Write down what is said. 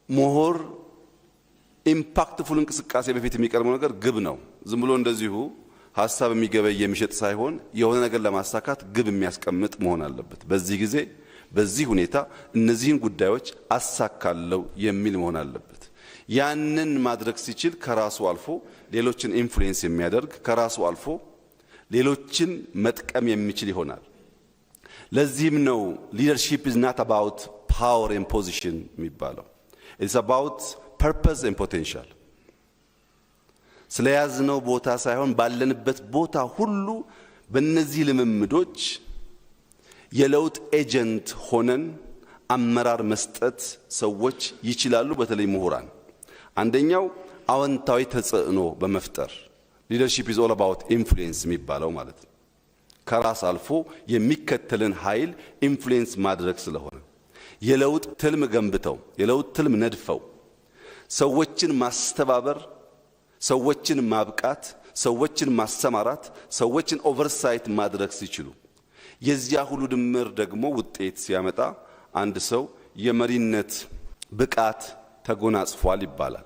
ሞር ኢምፓክትፉል እንቅስቃሴ በፊት የሚቀርበው ነገር ግብ ነው። ዝም ብሎ እንደዚሁ ሐሳብ የሚገበይ የሚሸጥ ሳይሆን የሆነ ነገር ለማሳካት ግብ የሚያስቀምጥ መሆን አለበት። በዚህ ጊዜ በዚህ ሁኔታ እነዚህን ጉዳዮች አሳካለው የሚል መሆን አለበት። ያንን ማድረግ ሲችል ከራሱ አልፎ ሌሎችን ኢንፍሉዌንስ የሚያደርግ ከራሱ አልፎ ሌሎችን መጥቀም የሚችል ይሆናል። ለዚህም ነው leadership is not about power and position የሚባለው. It's about purpose and potential. ስለያዝነው ቦታ ሳይሆን ባለንበት ቦታ ሁሉ በእነዚህ ልምምዶች የለውጥ ኤጀንት ሆነን አመራር መስጠት ሰዎች ይችላሉ። በተለይ ምሁራን አንደኛው አዎንታዊ ተጽዕኖ በመፍጠር leadership is all about influence የሚባለው ማለት ነው። ከራስ አልፎ የሚከተልን ኃይል ኢንፍሉዌንስ ማድረግ ስለሆነ የለውጥ ትልም ገንብተው የለውጥ ትልም ነድፈው ሰዎችን ማስተባበር፣ ሰዎችን ማብቃት፣ ሰዎችን ማሰማራት፣ ሰዎችን ኦቨርሳይት ማድረግ ሲችሉ የዚያ ሁሉ ድምር ደግሞ ውጤት ሲያመጣ አንድ ሰው የመሪነት ብቃት ተጎናጽፏል ይባላል።